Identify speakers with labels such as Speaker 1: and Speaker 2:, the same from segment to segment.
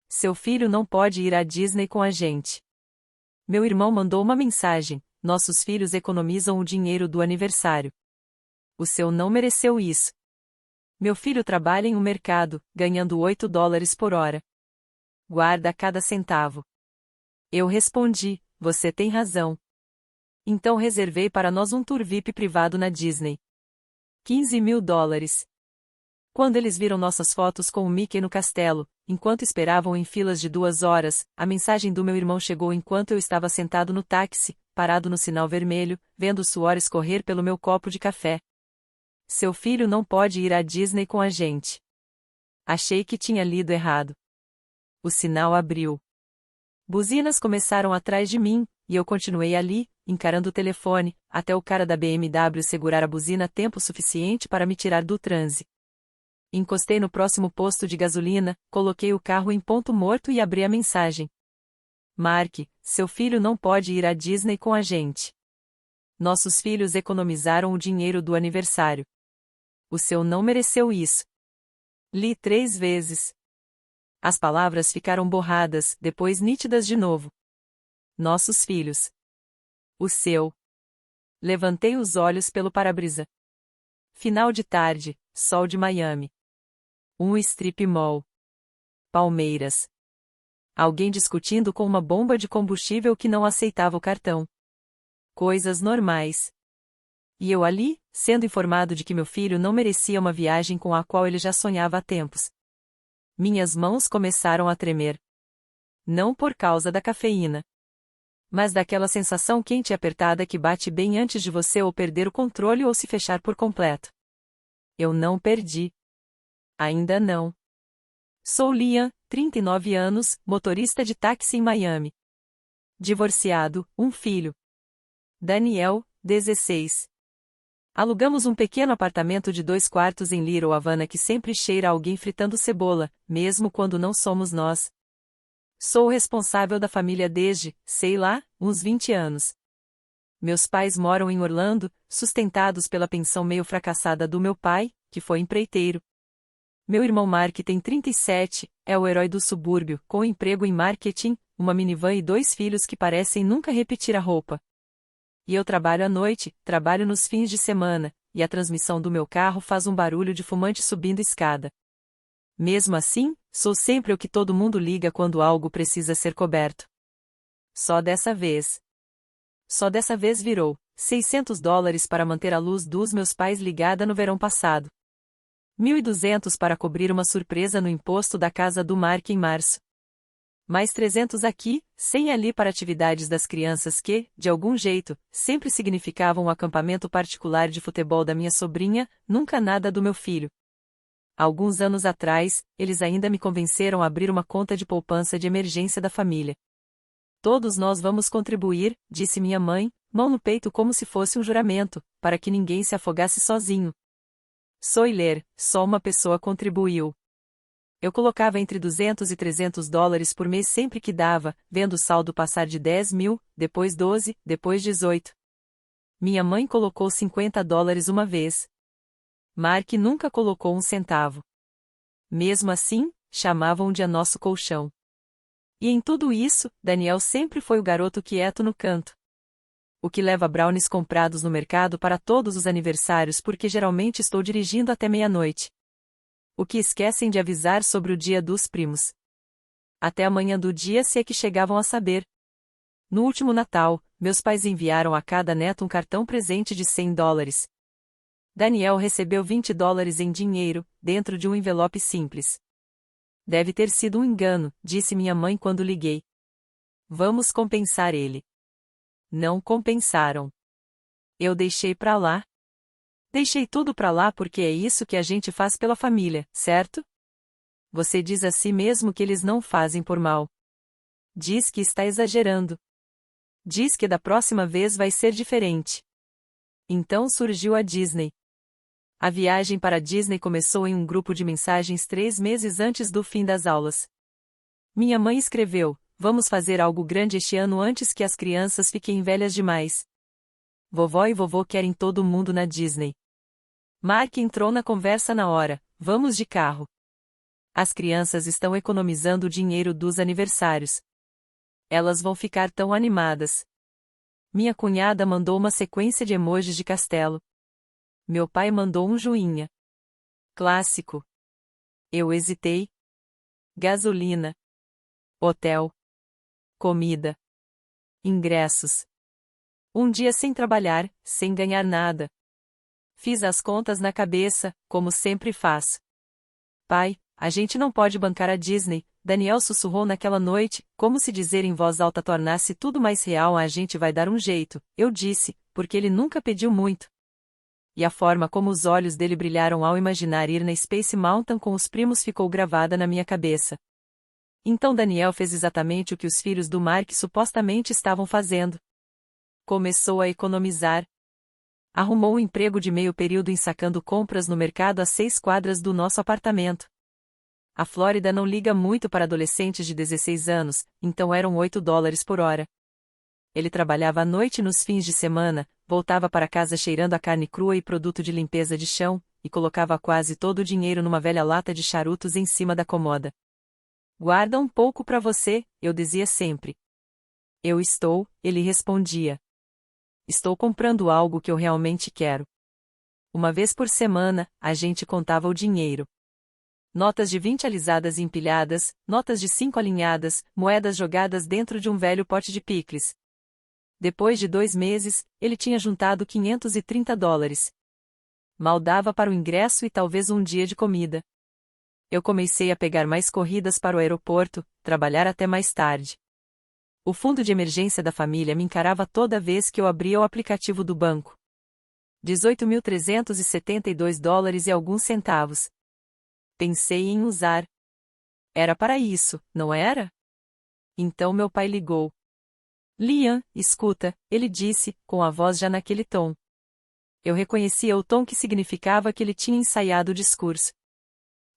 Speaker 1: Seu filho não pode ir à Disney com a gente. Meu irmão mandou uma mensagem: nossos filhos economizam o dinheiro do aniversário. O seu não mereceu isso. Meu filho trabalha em um mercado, ganhando $8 por hora. Guarda cada centavo. Eu respondi: você tem razão. Então reservei para nós um tour VIP privado na Disney. $15.000. Quando eles viram nossas fotos com o Mickey no castelo, enquanto esperavam em filas de 2 horas, a mensagem do meu irmão chegou enquanto eu estava sentado no táxi, parado no sinal vermelho, vendo o suor escorrer pelo meu copo de café. Seu filho não pode ir à Disney com a gente. Achei que tinha lido errado. O sinal abriu. Buzinas começaram atrás de mim, e eu continuei ali, encarando o telefone, até o cara da BMW segurar a buzina tempo suficiente para me tirar do transe. Encostei no próximo posto de gasolina, coloquei o carro em ponto morto e abri a mensagem. Mark, seu filho não pode ir à Disney com a gente. Nossos filhos economizaram o dinheiro do aniversário. O seu não mereceu isso. Li 3 vezes. As palavras ficaram borradas, depois nítidas de novo. Nossos filhos. O seu. Levantei os olhos pelo para-brisa. Final de tarde, sol de Miami. Um strip mall. Palmeiras. Alguém discutindo com uma bomba de combustível que não aceitava o cartão. Coisas normais. E eu ali, sendo informado de que meu filho não merecia uma viagem com a qual ele já sonhava há tempos. Minhas mãos começaram a tremer. Não por causa da cafeína, mas daquela sensação quente e apertada que bate bem antes de você ou perder o controle ou se fechar por completo. Eu não perdi. Ainda não. Sou Liam, 39 anos, motorista de táxi em Miami. Divorciado, um filho. Daniel, 16. Alugamos um pequeno apartamento de 2 quartos em Little Havana que sempre cheira a alguém fritando cebola, mesmo quando não somos nós. Sou o responsável da família desde, sei lá, uns 20 anos. Meus pais moram em Orlando, sustentados pela pensão meio fracassada do meu pai, que foi empreiteiro. Meu irmão Mark tem 37, é o herói do subúrbio, com emprego em marketing, uma minivan e 2 filhos que parecem nunca repetir a roupa. E eu trabalho à noite, trabalho nos fins de semana, e a transmissão do meu carro faz um barulho de fumante subindo escada. Mesmo assim, sou sempre o que todo mundo liga quando algo precisa ser coberto. Só dessa vez. Só dessa vez virou $600 para manter a luz dos meus pais ligada no verão passado. 1.200 para cobrir uma surpresa no imposto da casa do Mark em março. Mais 300 aqui, 100 ali para atividades das crianças que, de algum jeito, sempre significavam um acampamento particular de futebol da minha sobrinha, nunca nada do meu filho. Alguns anos atrás, eles ainda me convenceram a abrir uma conta de poupança de emergência da família. Todos nós vamos contribuir, disse minha mãe, mão no peito como se fosse um juramento, para que ninguém se afogasse sozinho. Soiler, só uma pessoa contribuiu. Eu colocava entre $200 e $300 por mês sempre que dava, vendo o saldo passar de 10.000, depois 12, depois 18. Minha mãe colocou $50 uma vez. Mark nunca colocou um centavo. Mesmo assim, chamavam de a nosso colchão. E em tudo isso, Daniel sempre foi o garoto quieto no canto. O que leva brownies comprados no mercado para todos os aniversários porque geralmente estou dirigindo até meia-noite. O que esquecem de avisar sobre o dia dos primos. Até a manhã do dia se é que chegavam a saber. No último Natal, meus pais enviaram a cada neto um cartão presente de $100. Daniel recebeu $20 em dinheiro, dentro de um envelope simples. Deve ter sido um engano, disse minha mãe quando liguei. Vamos compensar ele. Não compensaram. Eu deixei pra lá. Deixei tudo pra lá porque é isso que a gente faz pela família, certo? Você diz a si mesmo que eles não fazem por mal. Diz que está exagerando. Diz que da próxima vez vai ser diferente. Então surgiu a Disney. A viagem para a Disney começou em um grupo de mensagens 3 meses antes do fim das aulas. Minha mãe escreveu: vamos fazer algo grande este ano antes que as crianças fiquem velhas demais. Vovó e vovô querem todo mundo na Disney. Mark entrou na conversa na hora: vamos de carro. As crianças estão economizando o dinheiro dos aniversários. Elas vão ficar tão animadas. Minha cunhada mandou uma sequência de emojis de castelo. Meu pai mandou um joinha. Clássico. Eu hesitei. Gasolina. Hotel. Comida. Ingressos. Um dia sem trabalhar, sem ganhar nada. Fiz as contas na cabeça, como sempre faço. Pai, a gente não pode bancar a Disney, Daniel sussurrou naquela noite, como se dizer em voz alta tornasse tudo mais real. A gente vai dar um jeito, eu disse, porque ele nunca pediu muito. E a forma como os olhos dele brilharam ao imaginar ir na Space Mountain com os primos ficou gravada na minha cabeça. Então Daniel fez exatamente o que os filhos do Mark supostamente estavam fazendo. Começou a economizar. Arrumou um emprego de meio período ensacando compras no mercado a 6 quadras do nosso apartamento. A Flórida não liga muito para adolescentes de 16 anos, então eram $8 por hora. Ele trabalhava à noite nos fins de semana, voltava para casa cheirando a carne crua e produto de limpeza de chão, e colocava quase todo o dinheiro numa velha lata de charutos em cima da comoda. Guarda um pouco para você, eu dizia sempre. Eu estou, ele respondia. Estou comprando algo que eu realmente quero. Uma vez por semana, a gente contava o dinheiro. Notas de 20 alisadas e empilhadas, notas de 5 alinhadas, moedas jogadas dentro de um velho pote de picles. Depois de 2 meses, ele tinha juntado $530. Mal dava para o ingresso e talvez um dia de comida. Eu comecei a pegar mais corridas para o aeroporto, trabalhar até mais tarde. O fundo de emergência da família me encarava toda vez que eu abria o aplicativo do banco. $18.372 e alguns centavos. Pensei em usar. Era para isso, não era? Então meu pai ligou. Liam, escuta, ele disse, com a voz já naquele tom. Eu reconhecia o tom que significava que ele tinha ensaiado o discurso.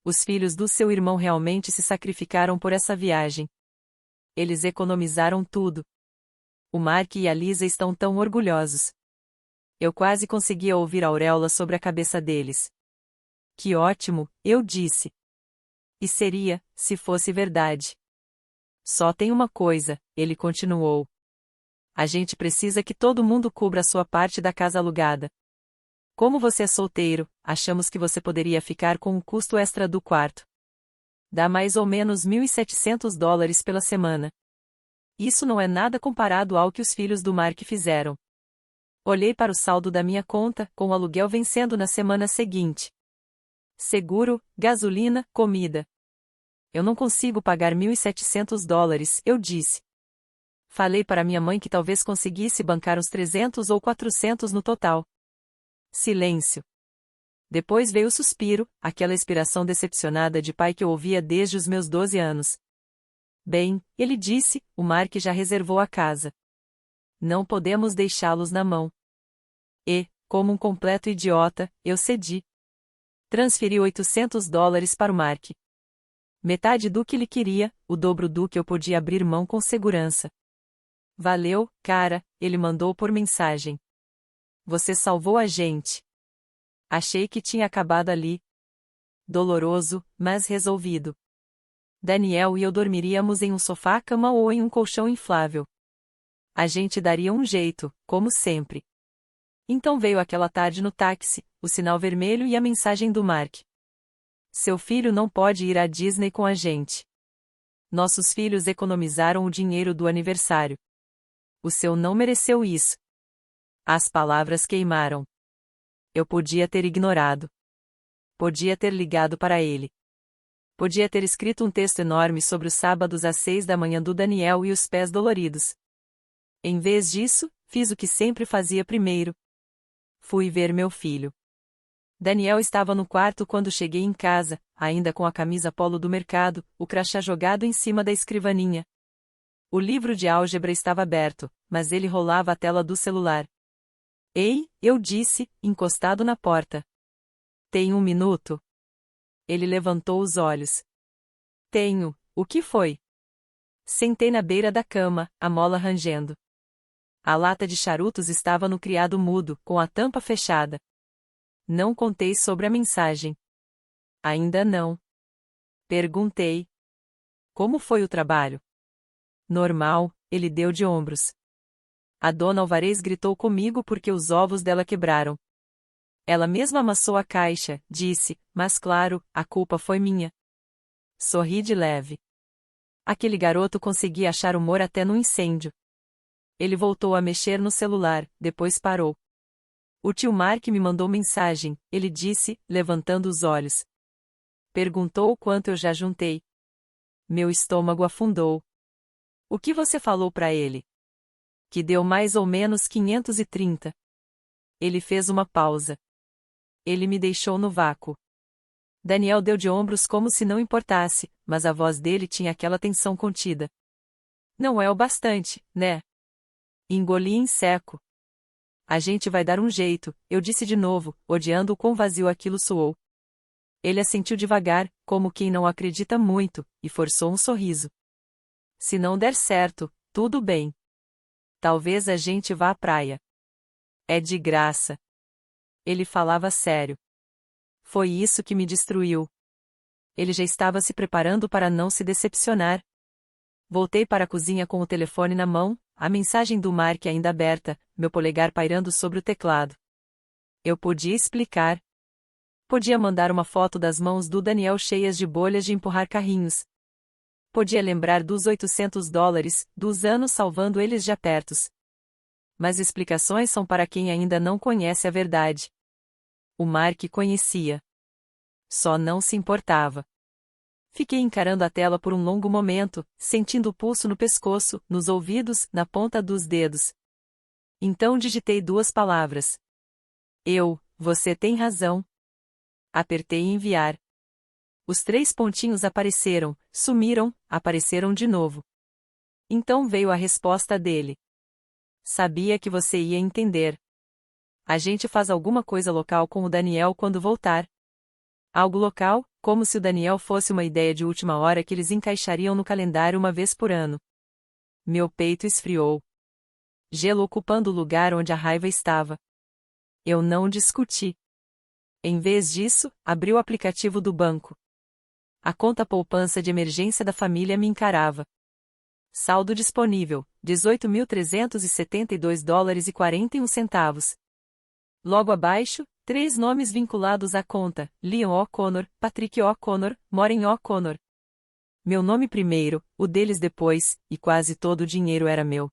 Speaker 1: Os filhos do seu irmão realmente se sacrificaram por essa viagem. Eles economizaram tudo. O Mark e a Lisa estão tão orgulhosos. Eu quase conseguia ouvir a auréola sobre a cabeça deles. Que ótimo, eu disse. E seria, se fosse verdade. Só tem uma coisa, ele continuou. A gente precisa que todo mundo cubra a sua parte da casa alugada. Como você é solteiro, achamos que você poderia ficar com o custo extra do quarto. Dá mais ou menos $1.700 pela semana. Isso não é nada comparado ao que os filhos do Mark fizeram. Olhei para o saldo da minha conta, com o aluguel vencendo na semana seguinte. Seguro, gasolina, comida. Eu não consigo pagar $1.700, eu disse. Falei para minha mãe que talvez conseguisse bancar uns 300 ou 400 no total. Silêncio. Depois veio o suspiro, aquela expiração decepcionada de pai que eu ouvia desde os meus 12 anos. Bem, ele disse, o Mark já reservou a casa. Não podemos deixá-los na mão. E, como um completo idiota, eu cedi. Transferi $800 para o Mark. Metade do que ele queria, o dobro do que eu podia abrir mão com segurança. Valeu, cara, ele mandou por mensagem. Você salvou a gente. Achei que tinha acabado ali. Doloroso, mas resolvido. Daniel e eu dormiríamos em um sofá-cama ou em um colchão inflável. A gente daria um jeito, como sempre. Então veio aquela tarde no táxi, o sinal vermelho e a mensagem do Mark. Seu filho não pode ir à Disney com a gente. Nossos filhos economizaram o dinheiro do aniversário. O seu não mereceu isso. As palavras queimaram. Eu podia ter ignorado. Podia ter ligado para ele. Podia ter escrito um texto enorme sobre os sábados às 6 da manhã do Daniel e os pés doloridos. Em vez disso, fiz o que sempre fazia primeiro. Fui ver meu filho. Daniel estava no quarto quando cheguei em casa, ainda com a camisa polo do mercado, o crachá jogado em cima da escrivaninha. O livro de álgebra estava aberto, mas ele rolava a tela do celular. Ei, eu disse, encostado na porta. Tem um minuto? Ele levantou os olhos. Tenho, o que foi? Sentei na beira da cama, a mola rangendo. A lata de charutos estava no criado mudo, com a tampa fechada. Não contei sobre a mensagem. Ainda não. Perguntei. Como foi o trabalho? Normal, ele deu de ombros. A dona Alvarez gritou comigo porque os ovos dela quebraram. Ela mesma amassou a caixa, disse, mas claro, a culpa foi minha. Sorri de leve. Aquele garoto conseguia achar humor até no incêndio. Ele voltou a mexer no celular, depois parou. O tio Mark me mandou mensagem, ele disse, levantando os olhos. Perguntou o quanto eu já juntei. Meu estômago afundou. O que você falou para ele? Que deu mais ou menos 530. Ele fez uma pausa. Ele me deixou no vácuo. Daniel deu de ombros como se não importasse, mas a voz dele tinha aquela tensão contida. Não é o bastante, né? Engoli em seco. A gente vai dar um jeito, eu disse de novo, odiando o quão vazio aquilo soou. Ele assentiu devagar, como quem não acredita muito, e forçou um sorriso. Se não der certo, tudo bem. Talvez a gente vá à praia. É de graça. Ele falava sério. Foi isso que me destruiu. Ele já estava se preparando para não se decepcionar. Voltei para a cozinha com o telefone na mão, a mensagem do Mark ainda aberta, meu polegar pairando sobre o teclado. Eu podia explicar. Podia mandar uma foto das mãos do Daniel cheias de bolhas de empurrar carrinhos. Podia lembrar dos $800, dos anos salvando eles de apertos. Mas explicações são para quem ainda não conhece a verdade. O Mark conhecia. Só não se importava. Fiquei encarando a tela por um longo momento, sentindo o pulso no pescoço, nos ouvidos, na ponta dos dedos. Então digitei 2 palavras. Você tem razão. Apertei enviar. Os 3 pontinhos apareceram, sumiram, apareceram de novo. Então veio a resposta dele. Sabia que você ia entender. A gente faz alguma coisa local com o Daniel quando voltar. Algo local, como se o Daniel fosse uma ideia de última hora que eles encaixariam no calendário uma vez por ano. Meu peito esfriou. Gelo ocupando o lugar onde a raiva estava. Eu não discuti. Em vez disso, abri o aplicativo do banco. A conta poupança de emergência da família me encarava. Saldo disponível, $18.372,41. Logo abaixo, 3 nomes vinculados à conta, Leon O'Connor, Patrick O'Connor, Maureen O'Connor. Meu nome primeiro, o deles depois, e quase todo o dinheiro era meu.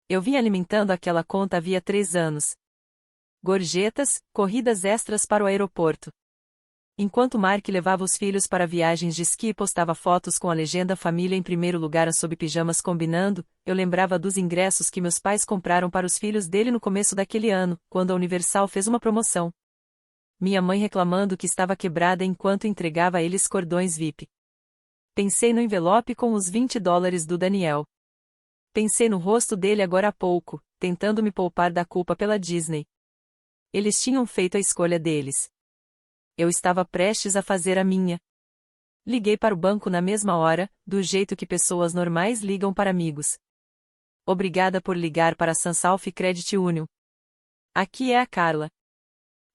Speaker 1: Eu vinha alimentando aquela conta havia 3 anos. Gorjetas, corridas extras para o aeroporto. Enquanto Mark levava os filhos para viagens de esqui e postava fotos com a legenda família em primeiro lugar sob pijamas combinando, eu lembrava dos ingressos que meus pais compraram para os filhos dele no começo daquele ano, quando a Universal fez uma promoção. Minha mãe reclamando que estava quebrada enquanto entregava a eles cordões VIP. Pensei no envelope com os $20 do Daniel. Pensei no rosto dele agora há pouco, tentando me poupar da culpa pela Disney. Eles tinham feito a escolha deles. Eu estava prestes a fazer a minha. Liguei para o banco na mesma hora, do jeito que pessoas normais ligam para amigos. Obrigada por ligar para a Sansalf Credit Union. Aqui é a Carla.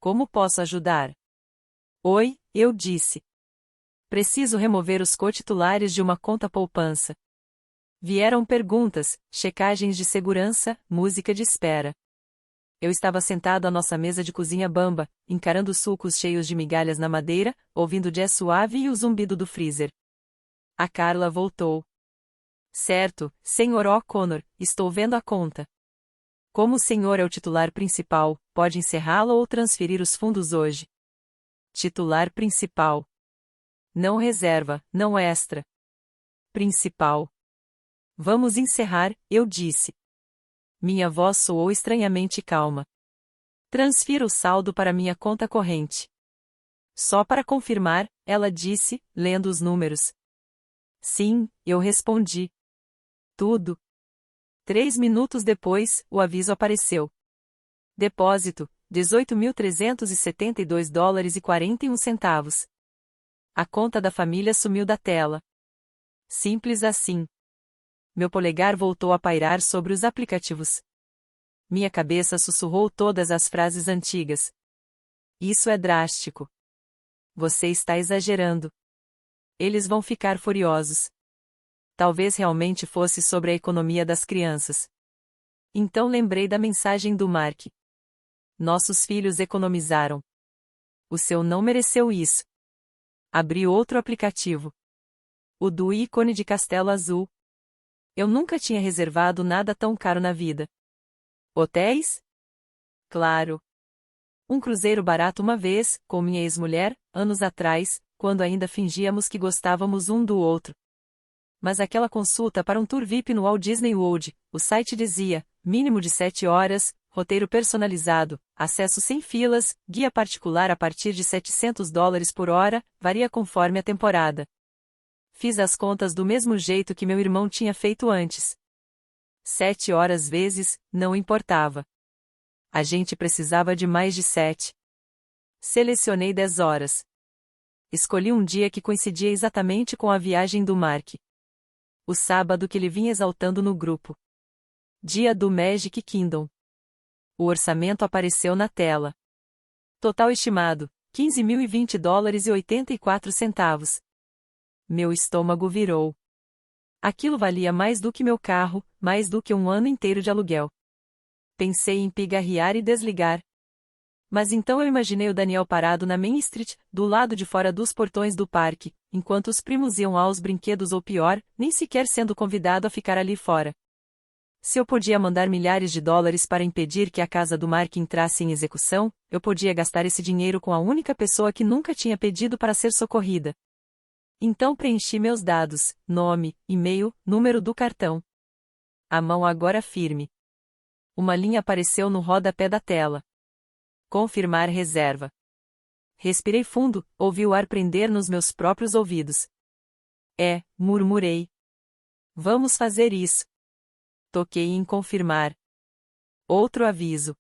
Speaker 1: Como posso ajudar? Oi, eu disse. Preciso remover os cotitulares de uma conta poupança. Vieram perguntas, checagens de segurança, música de espera. Eu estava sentado à nossa mesa de cozinha bamba, encarando os sucos cheios de migalhas na madeira, ouvindo jazz suave e o zumbido do freezer. A Carla voltou. Certo, Sr. O'Connor, estou vendo a conta. Como o senhor é o titular principal, pode encerrá-la ou transferir os fundos hoje. Titular principal. Não reserva, não extra. Principal. Vamos encerrar, eu disse. Minha voz soou estranhamente calma. Transfira o saldo para minha conta corrente. Só para confirmar, ela disse, lendo os números. Sim, eu respondi. Tudo. 3 minutos depois, o aviso apareceu. Depósito, $18.372,41. A conta da família sumiu da tela. Simples assim. Meu polegar voltou a pairar sobre os aplicativos. Minha cabeça sussurrou todas as frases antigas. Isso é drástico. Você está exagerando. Eles vão ficar furiosos. Talvez realmente fosse sobre a economia das crianças. Então lembrei da mensagem do Mark. Nossos filhos economizaram. O seu não mereceu isso. Abri outro aplicativo. O do ícone de Castelo Azul. Eu nunca tinha reservado nada tão caro na vida. Hotéis? Claro. Um cruzeiro barato uma vez, com minha ex-mulher, anos atrás, quando ainda fingíamos que gostávamos um do outro. Mas aquela consulta para um tour VIP no Walt Disney World, o site dizia, mínimo de 7 horas, roteiro personalizado, acesso sem filas, guia particular a partir de $700 por hora, varia conforme a temporada. Fiz as contas do mesmo jeito que meu irmão tinha feito antes. 7 horas vezes, não importava. A gente precisava de mais de 7. Selecionei 10 horas. Escolhi um dia que coincidia exatamente com a viagem do Mark. O sábado que ele vinha exaltando no grupo. Dia do Magic Kingdom. O orçamento apareceu na tela. Total estimado, $15.020,84. Meu estômago virou. Aquilo valia mais do que meu carro, mais do que um ano inteiro de aluguel. Pensei em pigarrear e desligar. Mas então eu imaginei o Daniel parado na Main Street, do lado de fora dos portões do parque, enquanto os primos iam aos brinquedos ou pior, nem sequer sendo convidado a ficar ali fora. Se eu podia mandar milhares de dólares para impedir que a casa do Mark entrasse em execução, eu podia gastar esse dinheiro com a única pessoa que nunca tinha pedido para ser socorrida. Então preenchi meus dados, nome, e-mail, número do cartão. A mão agora firme. Uma linha apareceu no rodapé da tela. Confirmar reserva. Respirei fundo, ouvi o ar prender nos meus próprios ouvidos. Murmurei. Vamos fazer isso. Toquei em confirmar. Outro aviso.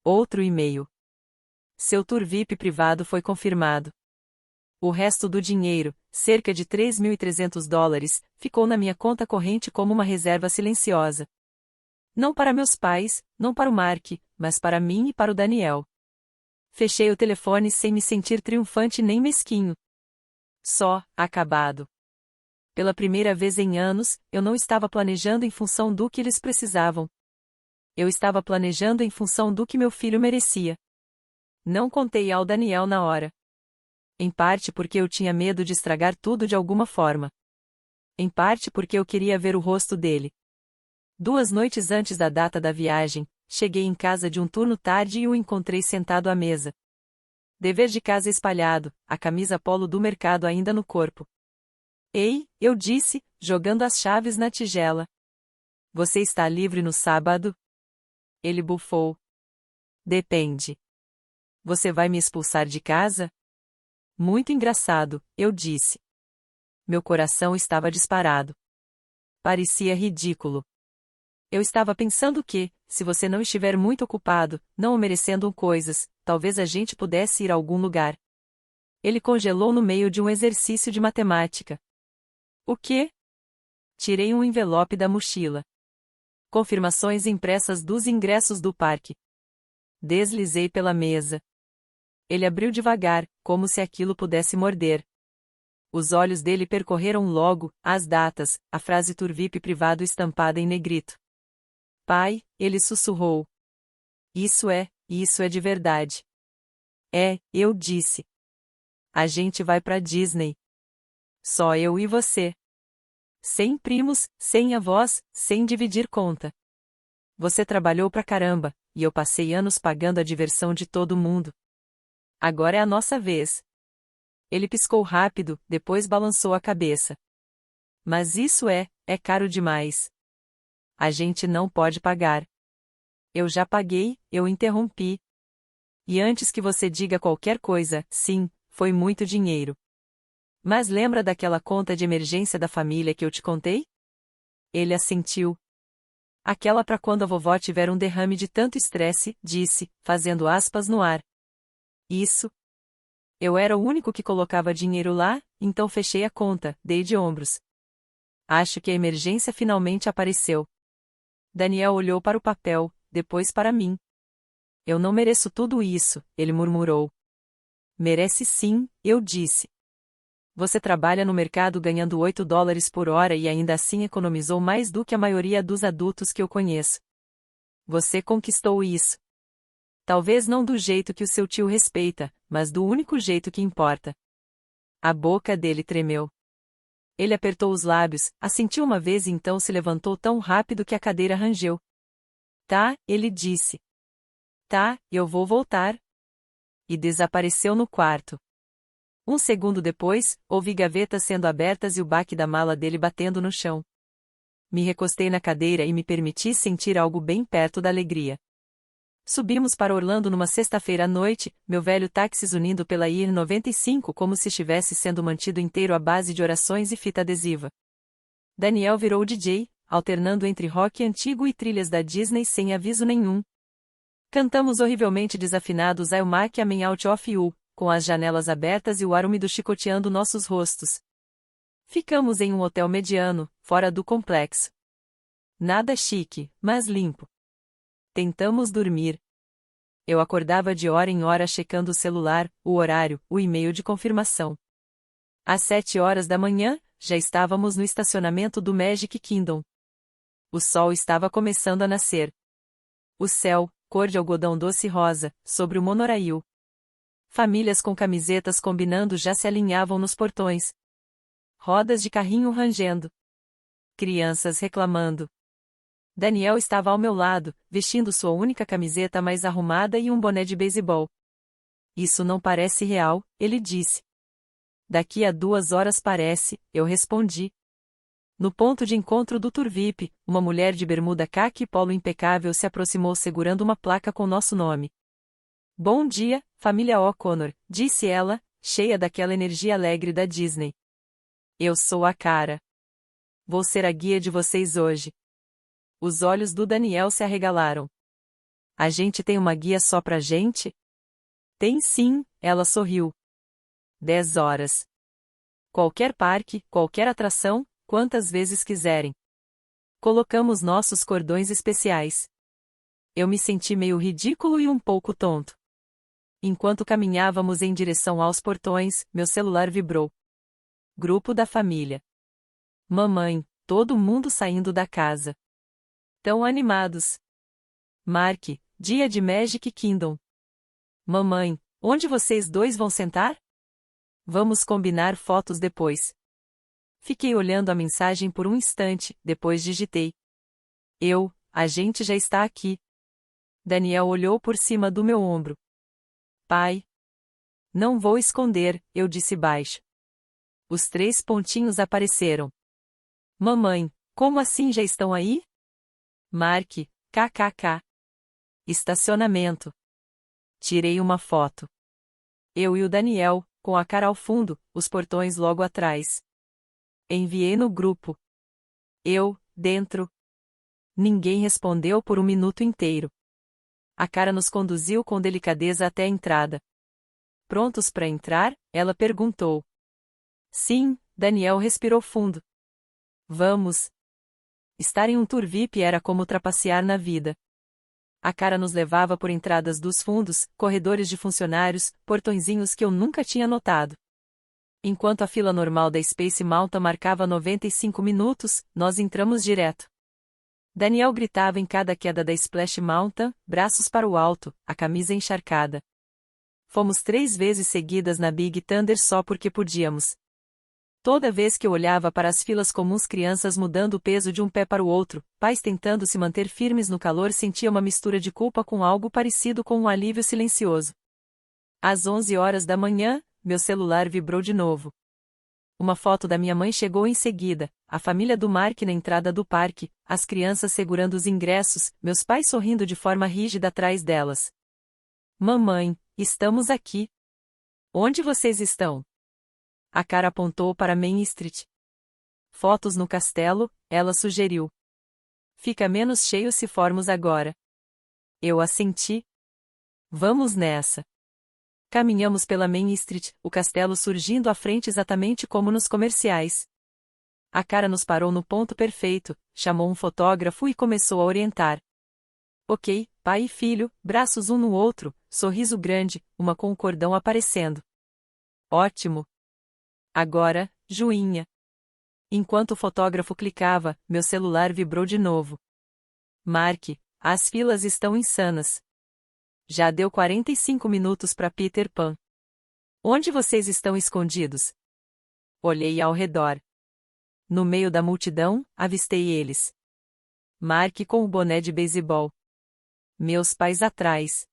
Speaker 1: Outro e-mail. Seu tour VIP privado foi confirmado. O resto do dinheiro, cerca de $3.300, ficou na minha conta corrente como uma reserva silenciosa. Não para meus pais, não para o Mark, mas para mim e para o Daniel. Fechei o telefone sem me sentir triunfante nem mesquinho. Só, acabado. Pela primeira vez em anos, eu não estava planejando em função do que eles precisavam. Eu estava planejando em função do que meu filho merecia. Não contei ao Daniel na hora. Em parte porque eu tinha medo de estragar tudo de alguma forma. Em parte porque eu queria ver o rosto dele. 2 noites antes da data da viagem, cheguei em casa de um turno tarde e o encontrei sentado à mesa. Dever de casa espalhado, a camisa polo do mercado ainda no corpo. Ei, eu disse, jogando as chaves na tigela. Você está livre no sábado? Ele bufou. Depende. Você vai me expulsar de casa? Muito engraçado, eu disse. Meu coração estava disparado. Parecia ridículo. Eu estava pensando que, se você não estiver muito ocupado, não oferecendo coisas, talvez a gente pudesse ir a algum lugar. Ele congelou no meio de um exercício de matemática. O quê? Tirei um envelope da mochila. Confirmações impressas dos ingressos do parque. Deslizei pela mesa. Ele abriu devagar, como se aquilo pudesse morder. Os olhos dele percorreram logo as datas, a frase tour VIP privado estampada em negrito. Pai, ele sussurrou. Isso é de verdade. Eu disse. A gente vai pra Disney. Só eu e você. Sem primos, sem avós, sem dividir conta. Você trabalhou pra caramba, e eu passei anos pagando a diversão de todo mundo. Agora é a nossa vez. Ele piscou rápido, depois balançou a cabeça. Mas isso é caro demais. A gente não pode pagar. Eu já paguei, eu interrompi. E antes que você diga qualquer coisa, sim, foi muito dinheiro. Mas lembra daquela conta de emergência da família que eu te contei? Ele assentiu. Aquela para quando a vovó tiver um derrame de tanto estresse, disse, fazendo aspas no ar. Isso. Eu era o único que colocava dinheiro lá, então fechei a conta, dei de ombros. Acho que a emergência finalmente apareceu. Daniel olhou para o papel, depois para mim. Eu não mereço tudo isso, ele murmurou. Merece sim, eu disse. Você trabalha no mercado ganhando $8 por hora e ainda assim economizou mais do que a maioria dos adultos que eu conheço. Você conquistou isso. Talvez não do jeito que o seu tio respeita, mas do único jeito que importa. A boca dele tremeu. Ele apertou os lábios, assentiu uma vez e então se levantou tão rápido que a cadeira rangeu. Tá, ele disse. Tá, eu vou voltar. E desapareceu no quarto. Um segundo depois, ouvi gavetas sendo abertas e o baque da mala dele batendo no chão. Me recostei na cadeira e me permiti sentir algo bem perto da alegria. Subimos para Orlando numa sexta-feira à noite, meu velho táxi zunindo pela I-95 como se estivesse sendo mantido inteiro à base de orações e fita adesiva. Daniel virou o DJ, alternando entre rock antigo e trilhas da Disney sem aviso nenhum. Cantamos horrivelmente desafinados I'll Make a Man Out of You, com as janelas abertas e o ar úmido chicoteando nossos rostos. Ficamos em um hotel mediano, fora do complexo. Nada chique, mas limpo. Tentamos dormir. Eu acordava de hora em hora checando o celular, o horário, o e-mail de confirmação. Às 7 horas da manhã, já estávamos no estacionamento do Magic Kingdom. O sol estava começando a nascer. O céu, cor de algodão doce rosa, sobre o monorail. Famílias com camisetas combinando já se alinhavam nos portões. Rodas de carrinho rangendo. Crianças reclamando. Daniel estava ao meu lado, vestindo sua única camiseta mais arrumada e um boné de beisebol. Isso não parece real, ele disse. Daqui a 2 horas parece, eu respondi. No ponto de encontro do Tour VIP, uma mulher de bermuda caqui e polo impecável se aproximou segurando uma placa com nosso nome. Bom dia, família O'Connor, disse ela, cheia daquela energia alegre da Disney. Eu sou a Cara. Vou ser a guia de vocês hoje. Os olhos do Daniel se arregalaram. A gente tem uma guia só pra gente? Tem sim, ela sorriu. 10 horas. Qualquer parque, qualquer atração, quantas vezes quiserem. Colocamos nossos cordões especiais. Eu me senti meio ridículo e um pouco tonto. Enquanto caminhávamos em direção aos portões, meu celular vibrou. Grupo da família. Mamãe, todo mundo saindo da casa. Tão animados. Mark, dia de Magic Kingdom. Mamãe, onde vocês dois vão sentar? Vamos combinar fotos depois. Fiquei olhando a mensagem por um instante, depois digitei. A gente já está aqui. Daniel olhou por cima do meu ombro. Pai. Não vou esconder, eu disse baixo. Os 3 pontinhos apareceram. Mamãe, como assim já estão aí? Mark, kkk. Estacionamento. Tirei uma foto. Eu e o Daniel, com a cara ao fundo, os portões logo atrás. Enviei no grupo. Dentro. Ninguém respondeu por um minuto inteiro. A Cara nos conduziu com delicadeza até a entrada. Prontos para entrar? Ela perguntou. Sim, Daniel respirou fundo. Vamos. Estar em um tour VIP era como trapacear na vida. A Cara nos levava por entradas dos fundos, corredores de funcionários, portõezinhos que eu nunca tinha notado. Enquanto a fila normal da Space Mountain marcava 95 minutos, nós entramos direto. Daniel gritava em cada queda da Splash Mountain, braços para o alto, a camisa encharcada. Fomos 3 vezes seguidas na Big Thunder só porque podíamos. Toda vez que eu olhava para as filas comuns, crianças mudando o peso de um pé para o outro, pais tentando se manter firmes no calor, sentia uma mistura de culpa com algo parecido com um alívio silencioso. Às 11 horas da manhã, meu celular vibrou de novo. Uma foto da minha mãe chegou em seguida, a família do Mark na entrada do parque, as crianças segurando os ingressos, meus pais sorrindo de forma rígida atrás delas. Mamãe, estamos aqui. Onde vocês estão? A Cara apontou para Main Street. Fotos no castelo, ela sugeriu. Fica menos cheio se formos agora. Eu assenti. Vamos nessa. Caminhamos pela Main Street, o castelo surgindo à frente exatamente como nos comerciais. A Cara nos parou no ponto perfeito, chamou um fotógrafo e começou a orientar. Ok, pai e filho, braços um no outro, sorriso grande, uma com o cordão aparecendo. Ótimo. Agora, joinha. Enquanto o fotógrafo clicava, meu celular vibrou de novo. Mark, as filas estão insanas. Já deu 45 minutos para Peter Pan. Onde vocês estão escondidos? Olhei ao redor. No meio da multidão, avistei eles. Mark com o boné de beisebol. Meus pais atrás.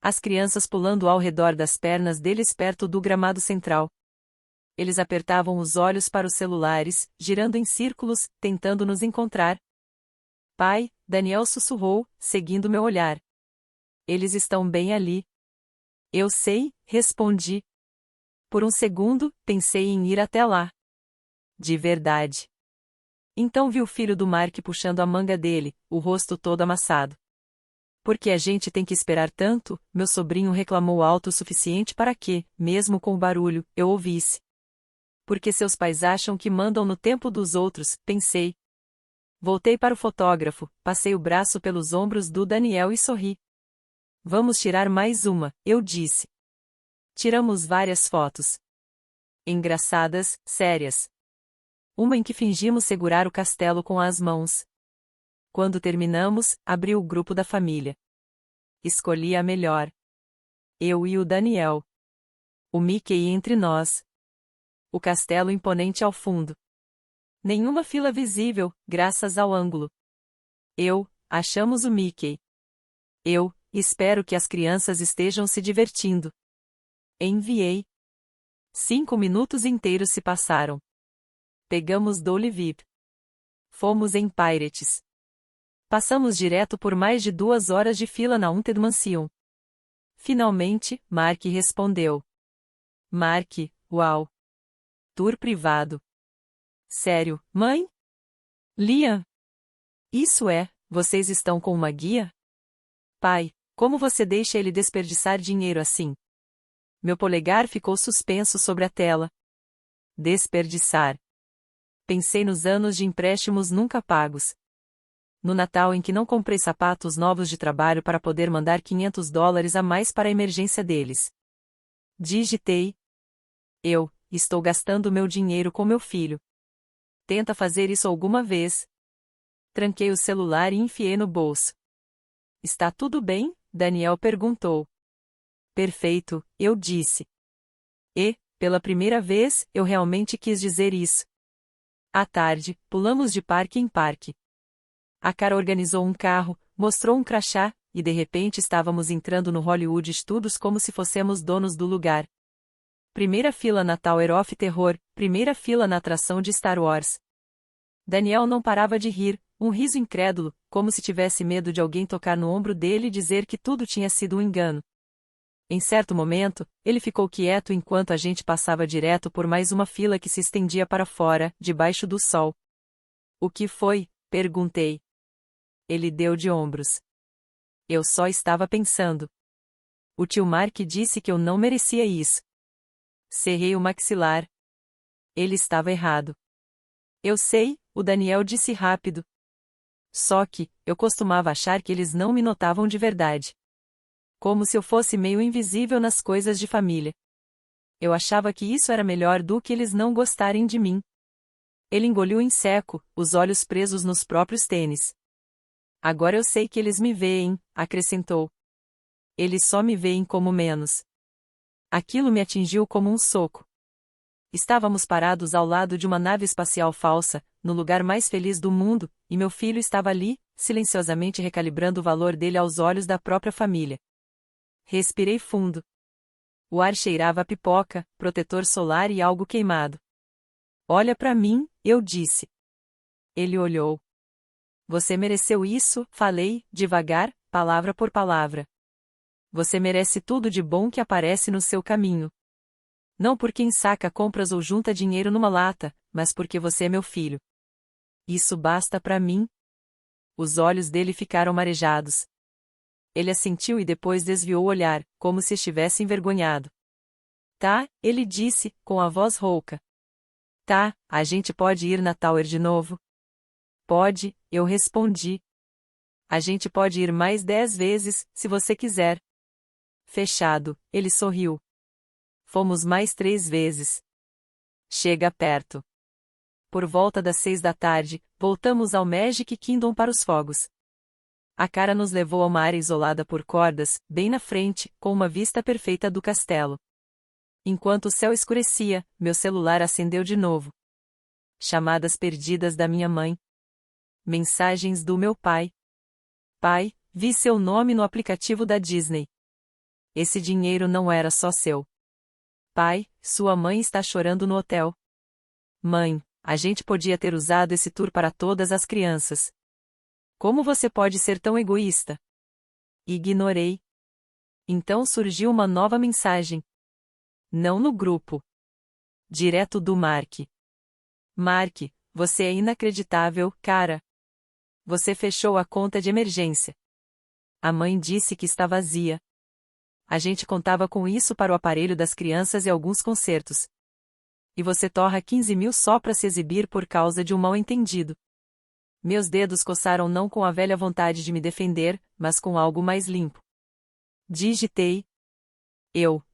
Speaker 1: As crianças pulando ao redor das pernas deles perto do gramado central. Eles apertavam os olhos para os celulares, girando em círculos, tentando nos encontrar. Pai, Daniel sussurrou, seguindo meu olhar. Eles estão bem ali. Eu sei, respondi. Por um segundo, pensei em ir até lá. De verdade. Então vi o filho do Mark puxando a manga dele, o rosto todo amassado. Por que a gente tem que esperar tanto? Meu sobrinho reclamou alto o suficiente para que, mesmo com o barulho, eu ouvisse. Porque seus pais acham que mandam no tempo dos outros, pensei. Voltei para o fotógrafo, passei o braço pelos ombros do Daniel e sorri. Vamos tirar mais uma, eu disse. Tiramos várias fotos. Engraçadas, sérias. Uma em que fingimos segurar o castelo com as mãos. Quando terminamos, abri o grupo da família. Escolhi a melhor. Eu e o Daniel. O Mickey entre nós. O castelo imponente ao fundo. Nenhuma fila visível, graças ao ângulo. Achamos o Mickey. Espero que as crianças estejam se divertindo. Enviei. 5 minutos inteiros se passaram. Pegamos Dolly VIP. Fomos em Pirates. Passamos direto por mais de 2 horas de fila na Haunted Mansion. Finalmente, Mark respondeu. Mark, uau. Tour privado. Sério, mãe? Liam? Isso é, vocês estão com uma guia? Pai, como você deixa ele desperdiçar dinheiro assim? Meu polegar ficou suspenso sobre a tela. Desperdiçar. Pensei nos anos de empréstimos nunca pagos. No Natal em que não comprei sapatos novos de trabalho para poder mandar $500 a mais para a emergência deles. Digitei. Estou gastando meu dinheiro com meu filho. Tenta fazer isso alguma vez. Tranquei o celular e enfiei no bolso. Está tudo bem? Daniel perguntou. Perfeito, eu disse. E, pela primeira vez, eu realmente quis dizer isso. À tarde, pulamos de parque em parque. A Cara organizou um carro, mostrou um crachá, e de repente estávamos entrando no Hollywood Studios como se fossemos donos do lugar. Primeira fila na Tower of Terror, primeira fila na atração de Star Wars. Daniel não parava de rir, um riso incrédulo, como se tivesse medo de alguém tocar no ombro dele e dizer que tudo tinha sido um engano. Em certo momento, ele ficou quieto enquanto a gente passava direto por mais uma fila que se estendia para fora, debaixo do sol. O que foi? Perguntei. Ele deu de ombros. Eu só estava pensando. O tio Mark disse que eu não merecia isso. Cerrei o maxilar. Ele estava errado. Eu sei, o Daniel disse rápido. Só que, eu costumava achar que eles não me notavam de verdade. Como se eu fosse meio invisível nas coisas de família. Eu achava que isso era melhor do que eles não gostarem de mim. Ele engoliu em seco, os olhos presos nos próprios tênis. Agora eu sei que eles me veem, acrescentou. Eles só me veem como menos. Aquilo me atingiu como um soco. Estávamos parados ao lado de uma nave espacial falsa, no lugar mais feliz do mundo, e meu filho estava ali, silenciosamente recalibrando o valor dele aos olhos da própria família. Respirei fundo. O ar cheirava a pipoca, protetor solar e algo queimado. Olha para mim, eu disse. Ele olhou. Você mereceu isso, falei, devagar, palavra por palavra. Você merece tudo de bom que aparece no seu caminho. Não por quem saca compras ou junta dinheiro numa lata, mas porque você é meu filho. Isso basta para mim? Os olhos dele ficaram marejados. Ele assentiu e depois desviou o olhar, como se estivesse envergonhado. Tá, ele disse, com a voz rouca. Tá, a gente pode ir na Tower de novo? Pode, eu respondi. A gente pode ir mais 10 vezes, se você quiser. Fechado, ele sorriu. Fomos mais 3 vezes. Chega perto. Por volta das 6 da tarde, voltamos ao Magic Kingdom para os fogos. A cara nos levou a uma área isolada por cordas, bem na frente, com uma vista perfeita do castelo. Enquanto o céu escurecia, meu celular acendeu de novo. Chamadas perdidas da minha mãe. Mensagens do meu pai. Pai, vi seu nome no aplicativo da Disney. Esse dinheiro não era só seu. Pai, sua mãe está chorando no hotel. Mãe, a gente podia ter usado esse tour para todas as crianças. Como você pode ser tão egoísta? Ignorei. Então surgiu uma nova mensagem. Não no grupo. Direto do Mark. Mark, você é inacreditável, cara. Você fechou a conta de emergência. A mãe disse que está vazia. A gente contava com isso para o aparelho das crianças e alguns concertos. E você torra 15 mil só para se exibir por causa de um mal-entendido. Meus dedos coçaram não com a velha vontade de me defender, mas com algo mais limpo. Digitei.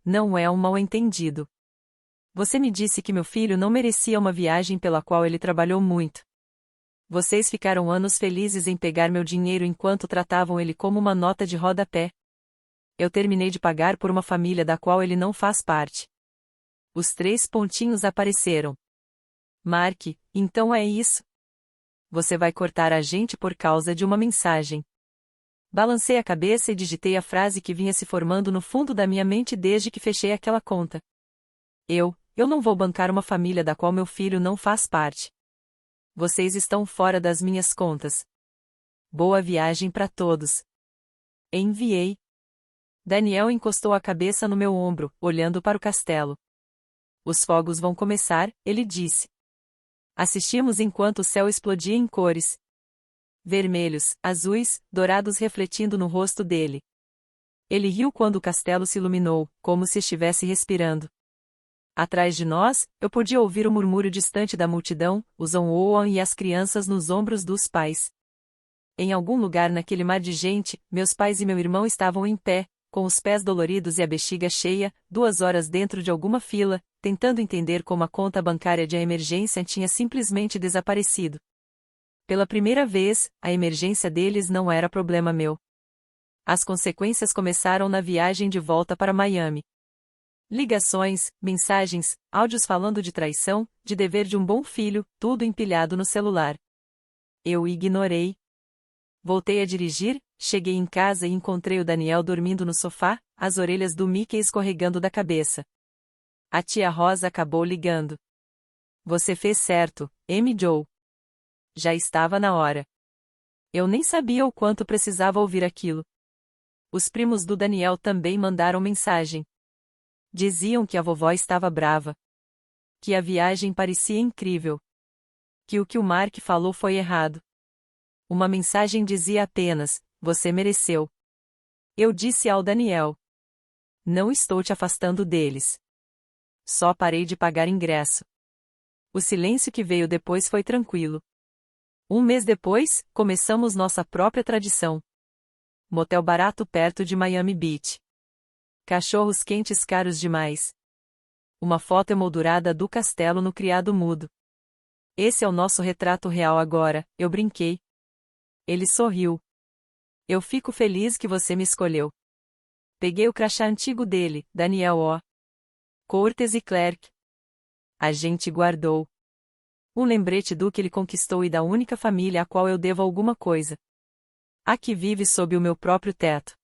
Speaker 1: Não é um mal-entendido. Você me disse que meu filho não merecia uma viagem pela qual ele trabalhou muito. Vocês ficaram anos felizes em pegar meu dinheiro enquanto tratavam ele como uma nota de rodapé. Eu terminei de pagar por uma família da qual ele não faz parte. Os 3 pontinhos apareceram. Mark, então é isso? Você vai cortar a gente por causa de uma mensagem. Balancei a cabeça e digitei a frase que vinha se formando no fundo da minha mente desde que fechei aquela conta. Eu não vou bancar uma família da qual meu filho não faz parte. Vocês estão fora das minhas contas. Boa viagem para todos. Enviei. Daniel encostou a cabeça no meu ombro, olhando para o castelo. Os fogos vão começar, ele disse. Assistimos enquanto o céu explodia em cores. Vermelhos, azuis, dourados refletindo no rosto dele. Ele riu quando o castelo se iluminou, como se estivesse respirando. Atrás de nós, eu podia ouvir o murmúrio distante da multidão, o zon-oan e as crianças nos ombros dos pais. Em algum lugar naquele mar de gente, meus pais e meu irmão estavam em pé, com os pés doloridos e a bexiga cheia, 2 horas dentro de alguma fila, tentando entender como a conta bancária de emergência tinha simplesmente desaparecido. Pela primeira vez, a emergência deles não era problema meu. As consequências começaram na viagem de volta para Miami. Ligações, mensagens, áudios falando de traição, de dever de um bom filho, tudo empilhado no celular. Eu ignorei. Voltei a dirigir, cheguei em casa e encontrei o Daniel dormindo no sofá, as orelhas do Mickey escorregando da cabeça. A tia Rosa acabou ligando. Você fez certo, Joe. Já estava na hora. Eu nem sabia o quanto precisava ouvir aquilo. Os primos do Daniel também mandaram mensagem. Diziam que a vovó estava brava. Que a viagem parecia incrível. Que o Mark falou foi errado. Uma mensagem dizia apenas, você mereceu. Eu disse ao Daniel. Não estou te afastando deles. Só parei de pagar ingresso. O silêncio que veio depois foi tranquilo. 1 mês depois, começamos nossa própria tradição. Motel barato perto de Miami Beach. Cachorros quentes caros demais. Uma foto emoldurada do castelo no criado mudo. Esse é o nosso retrato real agora, eu brinquei. Ele sorriu. Eu fico feliz que você me escolheu. Peguei o crachá antigo dele, Daniel O. Cortes e Clerc. A gente guardou. Um lembrete do que ele conquistou e da única família a qual eu devo alguma coisa. A que vive sob o meu próprio teto.